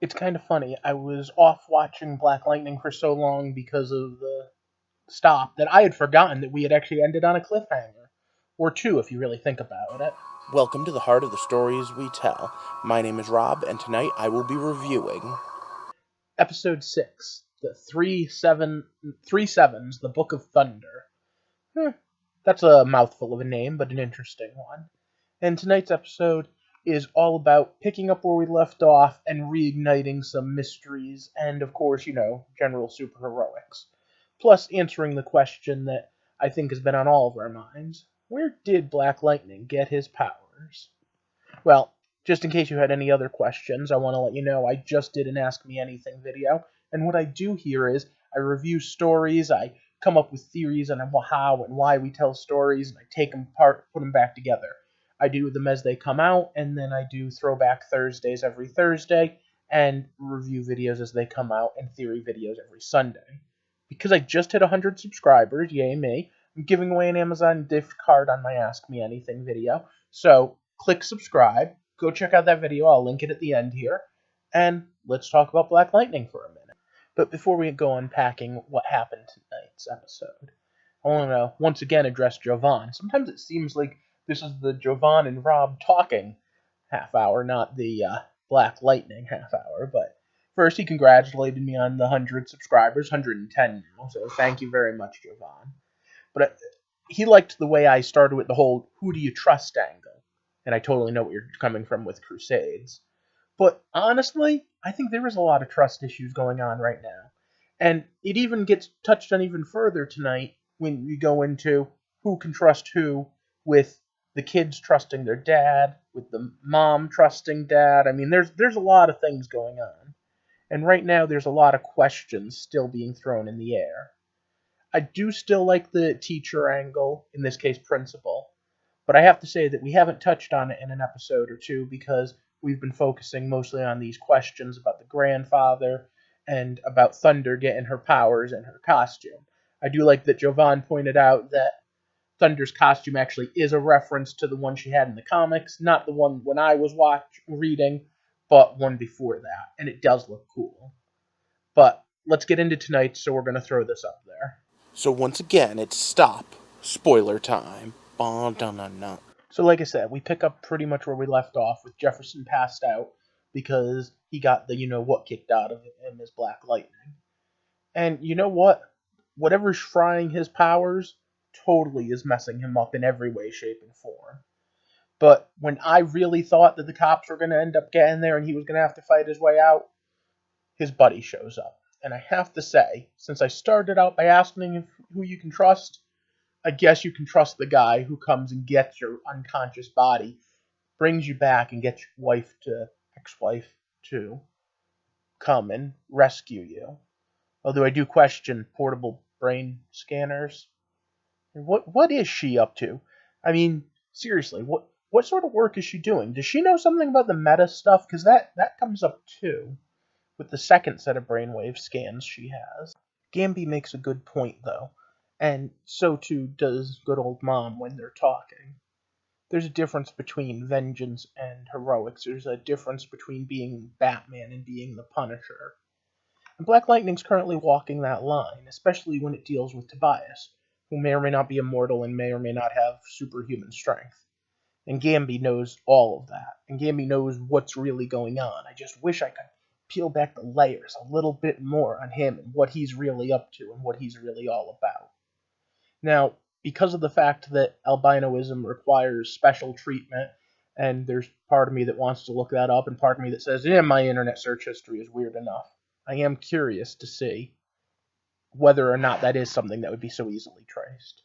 It's kind of funny. I was off watching Black Lightning for so long because of the stop that I had forgotten that we had actually ended on a cliffhanger. Or two, if you really think about it. Welcome to the heart of the stories we tell. My name is Rob, and tonight I will be reviewing. Episode 6, the three sevens, the Book of Thunder. Hmm, that's a mouthful of a name, but an interesting one. And tonight's episode is all about picking up where we left off and reigniting some mysteries and, of course, general superheroics. Plus, answering the question that I think has been on all of our minds: where did Black Lightning get his powers? Well, just in case you had any other questions, I want to let you know I just did an Ask Me Anything video, and what I do here is I review stories, I come up with theories on how and why we tell stories, and I take them apart, put them back together. I do them as they come out, and then I do Throwback Thursdays every Thursday, and review videos as they come out, and theory videos every Sunday. Because I just hit 100 subscribers, yay me, I'm giving away an Amazon gift card on my Ask Me Anything video, so click subscribe, go check out that video, I'll link it at the end here, and let's talk about Black Lightning for a minute. But before we go unpacking what happened tonight's episode, I want to once again address Jovan. Sometimes it seems like this is the Jovan and Rob talking half hour, not the Black Lightning half hour. But first, he congratulated me on the 100 subscribers, 110 now, so thank you very much, Jovan. But he liked the way I started with the whole who do you trust angle. And I totally know what you're coming from with Crusades. But honestly, I think there is a lot of trust issues going on right now. And it even gets touched on even further tonight when we go into who can trust who, with the kids trusting their dad, with the mom trusting dad. I mean, there's a lot of things going on. And right now there's a lot of questions still being thrown in the air. I do still like the teacher angle, in this case principal, but I have to say that we haven't touched on it in an episode or two because we've been focusing mostly on these questions about the grandfather and about Thunder getting her powers and her costume. I do like that Jovan pointed out that Thunder's costume actually is a reference to the one she had in the comics, not the one when I was reading, but one before that, and it does look cool. But let's get into tonight, so we're going to throw this up there. So once again, it's stop. Spoiler time. Ba-da-na-na. So, like I said, we pick up pretty much where we left off with Jefferson passed out because he got the what kicked out of him as Black Lightning. And you know what? Whatever's frying his powers totally is messing him up in every way, shape, and form. But when I really thought that the cops were going to end up getting there and he was going to have to fight his way out, his buddy shows up. And I have to say, since I started out by asking who you can trust, I guess you can trust the guy who comes and gets your unconscious body, brings you back, and gets your ex-wife to come and rescue you. Although I do question portable brain scanners. What is she up to? I mean, seriously, what sort of work is she doing? Does she know something about the meta stuff? Because that comes up too, with the second set of brainwave scans she has. Gamby makes a good point, though, and so too does good old Mom when they're talking. There's a difference between vengeance and heroics. There's a difference between being Batman and being the Punisher. And Black Lightning's currently walking that line, especially when it deals with Tobias, who may or may not be immortal and may or may not have superhuman strength. And Gamby knows all of that. And Gamby knows what's really going on. I just wish I could peel back the layers a little bit more on him and what he's really up to and what he's really all about. Now, because of the fact that albinoism requires special treatment, and there's part of me that wants to look that up, and part of me that says, yeah, my internet search history is weird enough. I am curious to see whether or not that is something that would be so easily traced.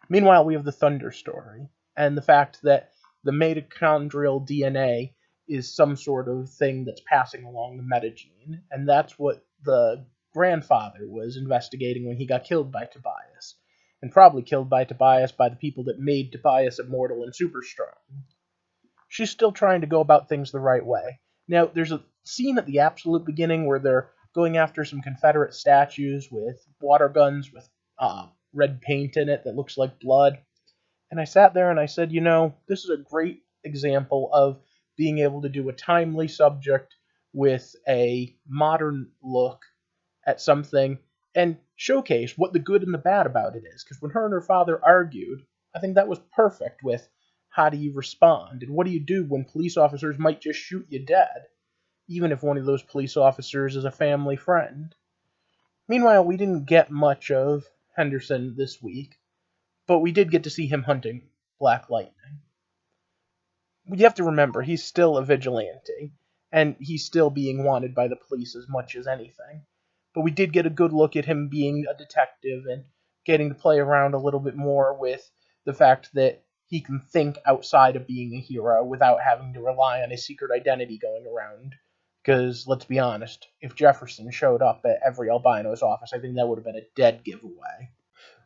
Meanwhile, we have the Thunder story, and the fact that the mitochondrial DNA is some sort of thing that's passing along the metagene, and that's what the grandfather was investigating when he got killed by Tobias, and probably killed by Tobias by the people that made Tobias immortal and super strong. She's still trying to go about things the right way. Now, there's a scene at the absolute beginning where they're going after some Confederate statues with water guns with red paint in it that looks like blood. And I sat there and I said, this is a great example of being able to do a timely subject with a modern look at something and showcase what the good and the bad about it is. Because when her and her father argued, I think that was perfect with how do you respond and what do you do when police officers might just shoot you dead, even if one of those police officers is a family friend. Meanwhile, we didn't get much of Henderson this week, but we did get to see him hunting Black Lightning. You have to remember, he's still a vigilante, and he's still being wanted by the police as much as anything. But we did get a good look at him being a detective and getting to play around a little bit more with the fact that he can think outside of being a hero without having to rely on his secret identity going around. Because, let's be honest, if Jefferson showed up at every albino's office, I think that would have been a dead giveaway.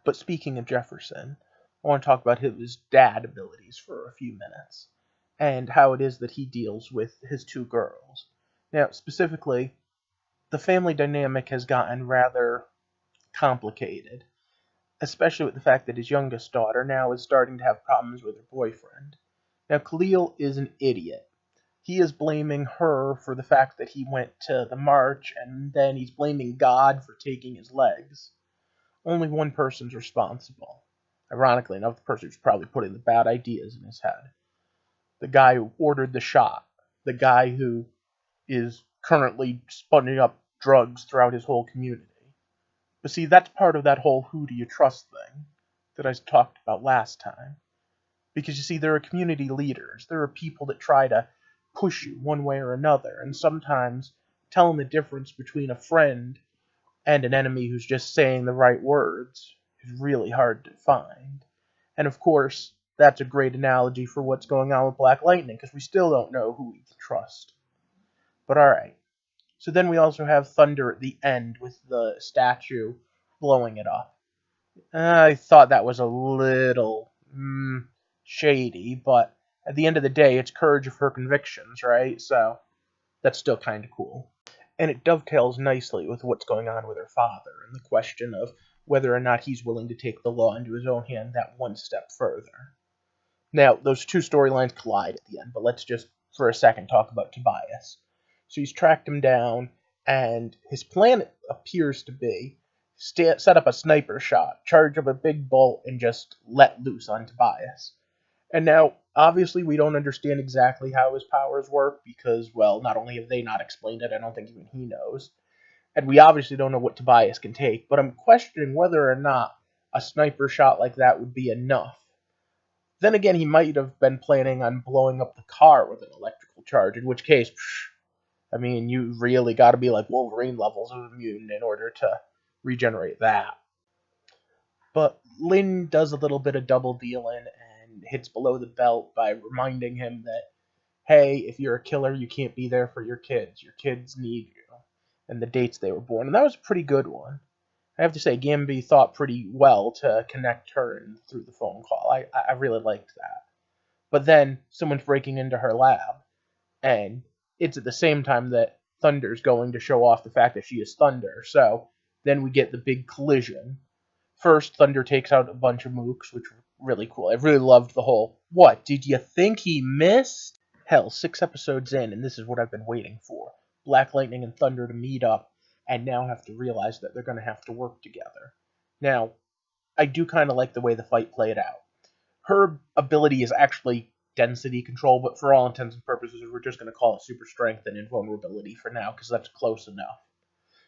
But speaking of Jefferson, I want to talk about his dad abilities for a few minutes, and how it is that he deals with his two girls. Now, specifically, the family dynamic has gotten rather complicated, especially with the fact that his youngest daughter now is starting to have problems with her boyfriend. Now, Khalil is an idiot. He is blaming her for the fact that he went to the march, and then he's blaming God for taking his legs. Only one person's responsible. Ironically enough, the person who's probably putting the bad ideas in his head. The guy who ordered the shot. The guy who is currently sponging up drugs throughout his whole community. But see, that's part of that whole who do you trust thing that I talked about last time. Because you see, there are community leaders. There are people that try to push you one way or another. And sometimes telling the difference between a friend and an enemy who's just saying the right words is really hard to find. And of course, that's a great analogy for what's going on with Black Lightning, because we still don't know who we can trust. But alright. So then we also have Thunder at the end with the statue blowing it up. I thought that was a little shady, but at the end of the day, it's courage of her convictions, right? So that's still kind of cool. And it dovetails nicely with what's going on with her father and the question of whether or not he's willing to take the law into his own hand that one step further. Now, those two storylines collide at the end, but let's just for a second talk about Tobias. So he's tracked him down, and his plan appears to be set up a sniper shot, charge up a big bolt, and just let loose on Tobias. And now, obviously, we don't understand exactly how his powers work because, well, not only have they not explained it, I don't think even he knows. And we obviously don't know what Tobias can take, but I'm questioning whether or not a sniper shot like that would be enough. Then again, he might have been planning on blowing up the car with an electrical charge, in which case, I mean, you really got to be like Wolverine levels of immune in order to regenerate that. But Lynn does a little bit of double dealing and hits below the belt by reminding him that, hey, if you're a killer, you can't be there for your kids. Your kids need you. And the dates they were born. And that was a pretty good one. I have to say, Gamby thought pretty well to connect her in through the phone call. I really liked that. But then someone's breaking into her lab, and it's at the same time that Thunder's going to show off the fact that she is Thunder. So then we get the big collision. First, Thunder takes out a bunch of mooks, which were really cool. I really loved the whole, what, did you think he missed? Hell, 6 episodes in, and this is what I've been waiting for. Black Lightning and Thunder to meet up, and now have to realize that they're going to have to work together. Now, I do kind of like the way the fight played out. Her ability is actually density control, but for all intents and purposes, we're just going to call it super strength and invulnerability for now, because that's close enough.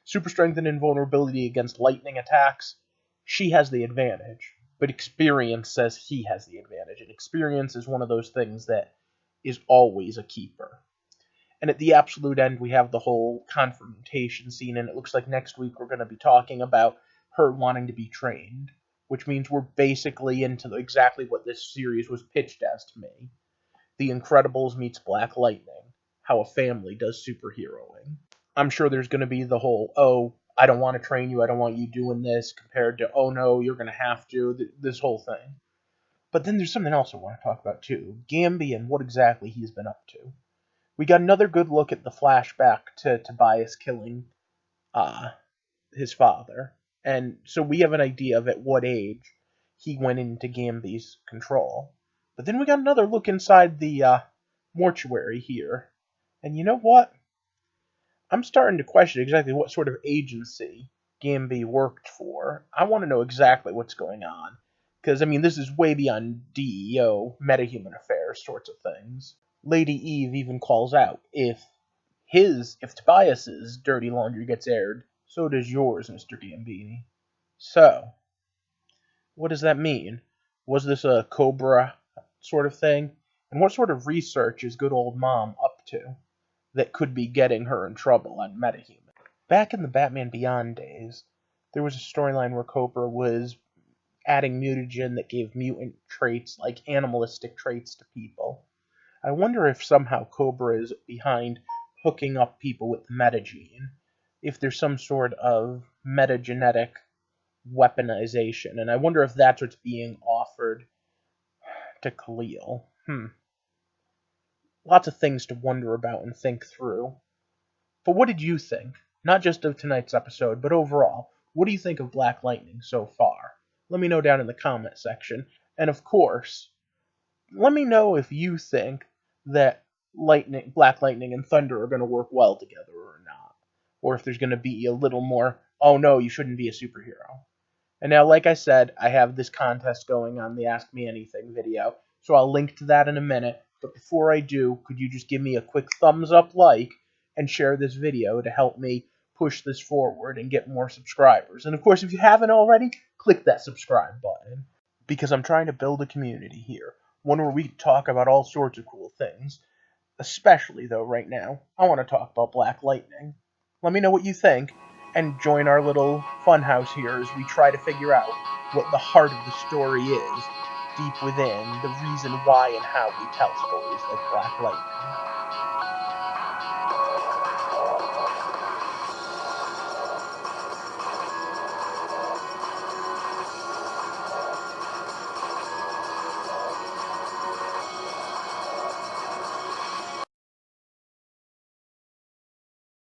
Super strength and invulnerability against lightning attacks, she has the advantage, but experience says he has the advantage, and experience is one of those things that is always a keeper. And at the absolute end, we have the whole confrontation scene, and it looks like next week we're going to be talking about her wanting to be trained, which means we're basically into exactly what this series was pitched as to me. The Incredibles meets Black Lightning, how a family does superheroing. I'm sure there's going to be the whole, oh, I don't want to train you, I don't want you doing this, compared to, oh no, you're going to have to, this whole thing. But then there's something else I want to talk about too, Gamby and what exactly he's been up to. We got another good look at the flashback to Tobias killing his father. And so we have an idea of at what age he went into Gamby's control. But then we got another look inside the mortuary here. And you know what? I'm starting to question exactly what sort of agency Gamby worked for. I want to know exactly what's going on. Because, I mean, this is way beyond DEO, metahuman affairs sorts of things. Lady Eve even calls out, if Tobias's dirty laundry gets aired, so does yours, Mr. Gambini. So, what does that mean? Was this a Cobra sort of thing? And what sort of research is good old Mom up to that could be getting her in trouble on Metahuman? Back in the Batman Beyond days, there was a storyline where Cobra was adding mutagen that gave mutant traits, like animalistic traits, to people. I wonder if somehow Cobra is behind hooking up people with the metagene, if there's some sort of metagenetic weaponization, and I wonder if that's what's being offered to Khalil. Lots of things to wonder about and think through. But what did you think? Not just of tonight's episode, but overall. What do you think of Black Lightning so far? Let me know down in the comment section. And of course, let me know if you think that Black Lightning and Thunder are going to work well together or not. Or if there's going to be a little more, oh no, you shouldn't be a superhero. And now, like I said, I have this contest going on the Ask Me Anything video, so I'll link to that in a minute. But before I do, could you just give me a quick thumbs up like and share this video to help me push this forward and get more subscribers? And of course, if you haven't already, click that subscribe button, because I'm trying to build a community here, one where we talk about all sorts of cool things. Especially, though, right now, I want to talk about Black Lightning. Let me know what you think, and join our little funhouse here as we try to figure out what the heart of the story is, deep within the reason why and how we tell stories like Black Lightning.